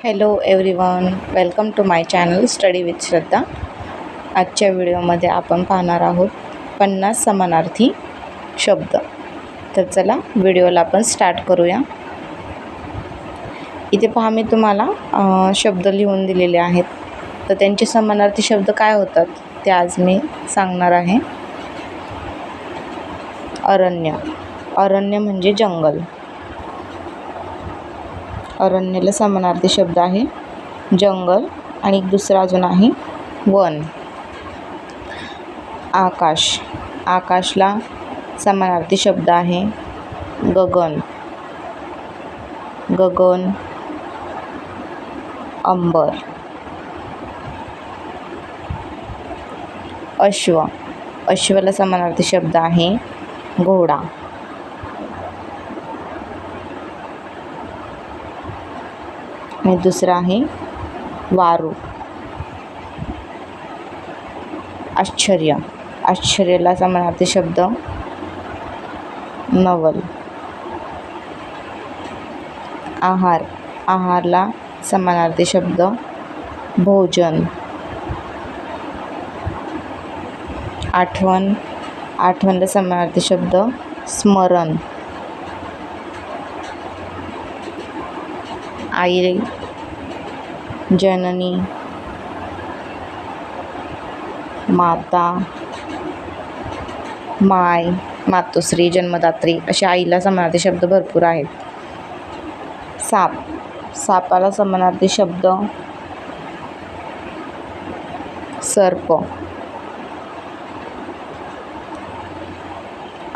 Hello everyone, welcome to my channel study with Shraddha. आजच्या व्हिडिओमध्ये आपण पाहणार आहोत 50 समानार्थी शब्द. तर चला व्हिडिओला आपण स्टार्ट करूया. इथे पहा, मी तुम्हाला शब्द लिहून दिलेले आहेत. तर त्यांचे समानार्थी शब्द काय होतात ते आज मी सांगणार आहे. अरण्य. अरण्य म्हणजे जंगल. अरण्याला समानार्थी शब्द आहे जंगल आणि एक दुसरा अजून आहे वन. आकाश. आकाशला समानार्थी शब्द आहे गगन. गगन, अंबर. अश्व. अश्वाला समानार्थी शब्द आहे घोडा. आणि दुसरा आहे वारू. आश्चर्य. आश्चर्याला समानार्थी शब्द नवल. आहार. आहारला समानार्थी शब्द भोजन. आठवण. आठवणला समानार्थी शब्द स्मरण. आई, जननी, माता, माय, मातोश्री, जन्मदात्री असे आईला समानार्थी शब्द भरपूर आहेत. साप. सापाला समानार्थी शब्द सर्प.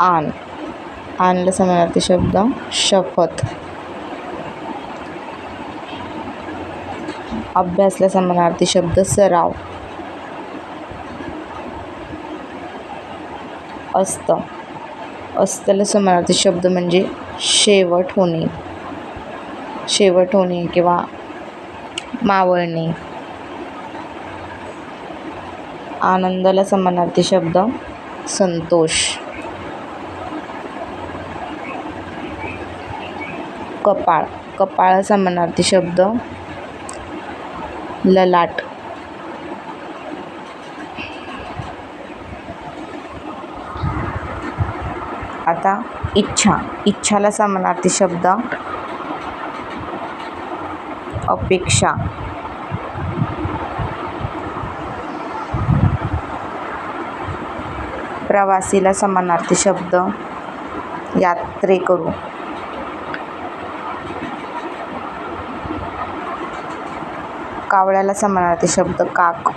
आन. आनला समानार्थी शब्द शपथ. अभ्यासला समानार्थी शब्द सराव. अस्त. अस्तला समानार्थी शब्द म्हणजे शेवट होणे. शेवट होणे किंवा मावळणे. आनंदाला समानार्थी शब्द संतोष. कपाळ. कपाळ समानार्थी शब्द ललाट. आता इच्छा. इच्छाला समानार्थी शब्द अपेक्षा. प्रवासीला समानार्थी शब्द यात्रेकरू. कावळ्याला समानार्थी शब्द काक.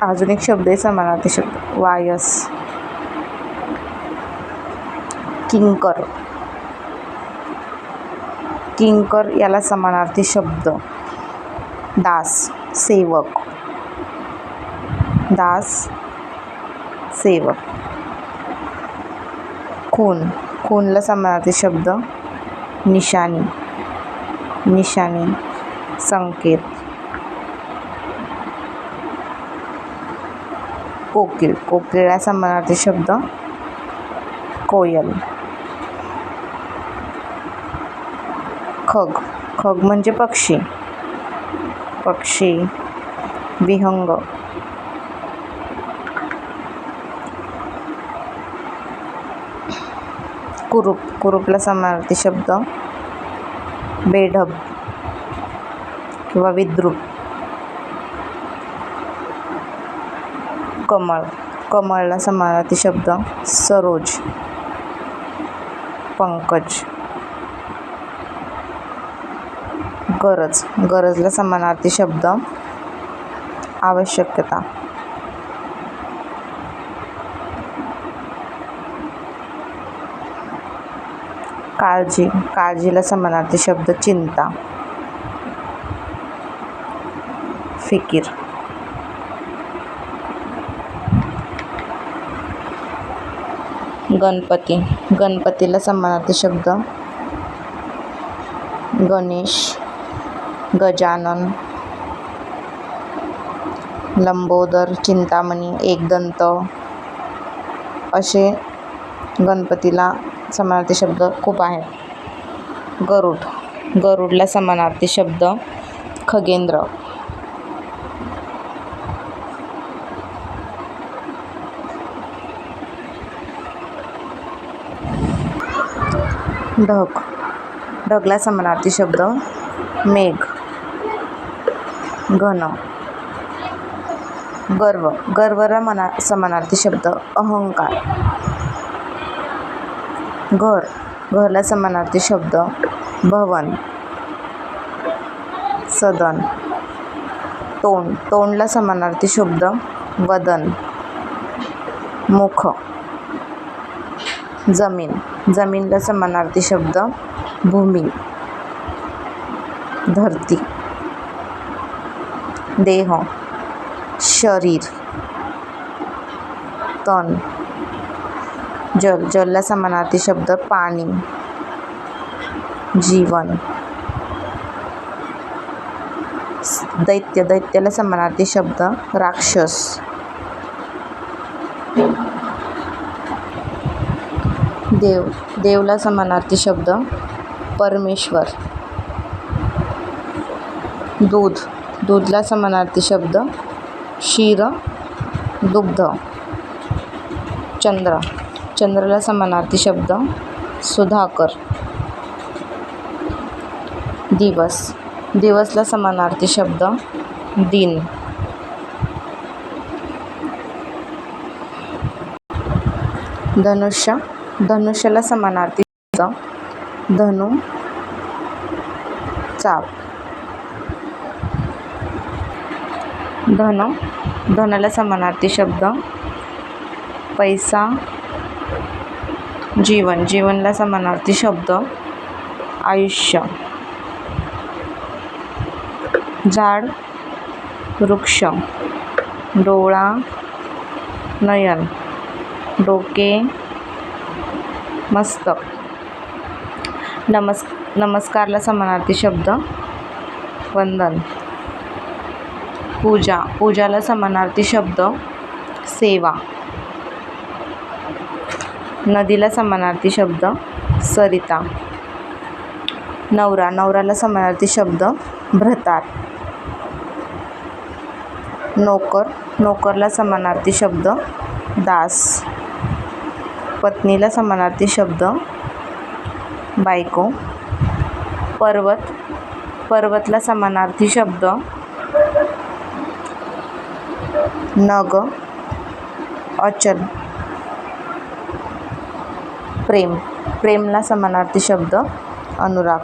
अजून एक शब्द आहे समानार्थी शब्द वायस. किंकर. किंकर याला समानार्थी शब्द दास, सेवक. दास, सेवक. खून. खूनला समानार्थी शब्द निशाणी. निशाणी, संकेत. कोकिळ. कोकिळला समानार्थी शब्द कोयल. खग. खग म्हणजे पक्षी. पक्षी, विहंग. कुरूप. कुरूपला समानार्थी शब्द बेढब किंवा विद्रूप. कमळ. कमळला समानार्थी शब्द सरोज, पंकज. गरज. गरजला समानार्थी शब्द आवश्यकता. काळजी. काळजीला समानार्थी शब्द चिंता, फिकीर. गणपती. गणपतीला समानार्थी शब्द गणेश, गजानन, लंबोदर, चिंतामणी, एकदंत असे गणपतीला समानार्थी शब्द खूप आहेत. गरुड. गरुडला समानार्थी शब्द खगेंद्र. ढग, ढगला समानार्थी शब्द मेघ. घन, गर्व, गर्वला समानार्थी शब्द अहंकार. घर, घरला समानार्थी शब्द भवन. सदन, तोंड, तोंडला समानार्थी शब्द वदन. मुख, जमीन, जमीनला समानार्थी शब्द भूमी. धरती, देह, शरीर. तन, जल, जलला समानार्थी शब्द पाणी. जीवन. दैत्य, दैत्याला समानार्थी शब्द राक्षस. देव, देवला समानार्थी शब्द परमेश्वर. दूध, दूधला समानार्थी शब्द क्षीर, दुग्ध. चंद्र, चंद्रला समानार्थी शब्द सुधाकर. दिवस, दिवसला समानार्थी शब्द दिन. धनुष्य, धनुष्याला समानार्थी शब्द धनु, चाप. धन, धनाला समानार्थी शब्द पैसा. जीवन, जीवनला समानार्थी शब्द आयुष्य. झाड, वृक्ष. डोळा, नयन. डोके, मस्तक. नमस्कारला समानार्थी शब्द वंदन. पूजा, पूजाला समानार्थी शब्द सेवा. नदीला समानार्थी शब्द सरिता. नवरा, नवराला समानार्थी शब्द भ्रतार. नोकर, नोकरला समानार्थी शब्द दास. पत्नीला समानार्थी शब्द बायको. पर्वत, पर्वतला समानार्थी शब्द नग, अचल. प्रेम, प्रेमला समानार्थी शब्द अनुराग.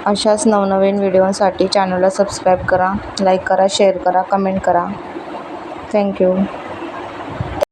अशाच नवनवीन व्हिडिओसाठी चॅनलला सबस्क्राईब करा, लाईक करा, शेअर करा, कमेंट करा. थँक्यू.